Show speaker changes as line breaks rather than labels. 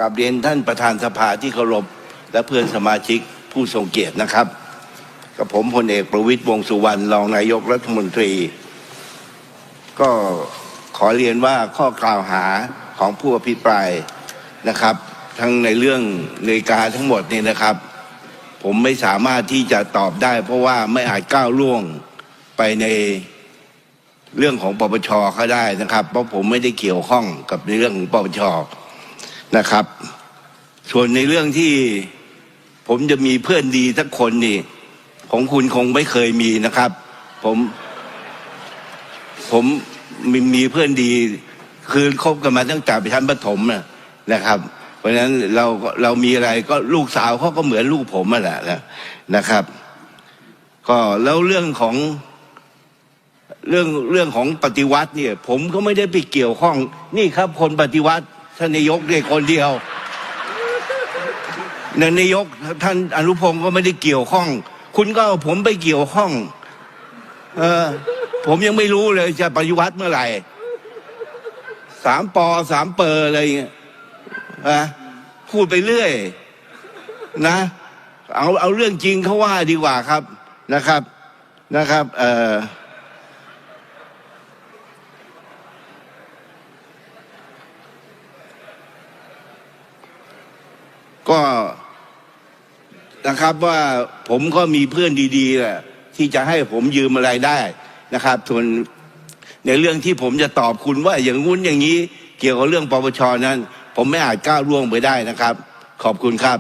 กราบเรียนท่านประธานสภาที่เคารพและเพื่อนสมาชิกผู้ทรงเกียรตินะครับกับผมพลเอกประวิตร วงษ์สุวรรณรองนายกรัฐมนตรีก็ขอเรียนว่าข้อกล่าวหาของผู้อภิปรายนะครับทั้งในเรื่องนาฬิกาทั้งหมดนี่นะครับผมไม่สามารถที่จะตอบได้เพราะว่าไม่อาจก้าวล่วงไปในเรื่องของปปช.เขาได้นะครับเพราะผมไม่ได้เกี่ยวข้องกับในเรื่องของปปช.นะครับส่วนในเรื่องที่ผมจะมีเพื่อนดีสักคนนี่ของคุณคงไม่เคยมีนะครับผมมีเพื่อนดีคือคบกันมาตั้งแต่ชั้นประถมนะครับเพราะฉะนั้นเรามีอะไรก็ลูกสาวเขาก็เหมือนลูกผมนั่นแหละนะครับก็แล้วเรื่องของปฏิวัติเนี่ยผมก็ไม่ได้ไปเกี่ยวข้องนี่ครับคนปฏิวัติท่านนายกเด็กคนเดียวนายกท่านอนุพงศ์ก็ไม่ได้เกี่ยวข้องคุณก็เอาผมไปเกี่ยวข้องผมยังไม่รู้เลยจะปฏิวัติเมื่อไหร่3 ป 3 เปอร์อะไรเงี้ยพูดไปเรื่อยนะเอาเรื่องจริงเขาว่าดีกว่าครับนะครับก็นะครับว่าผมก็มีเพื่อนดีๆแหละที่จะให้ผมยืมอะไรได้นะครับส่วนในเรื่องที่ผมจะตอบคุณว่าอย่างงู้นอย่างนี้เกี่ยวกับเรื่องปปช.นั้นผมไม่อาจก้าวล่วงไปได้นะครับขอบคุณครับ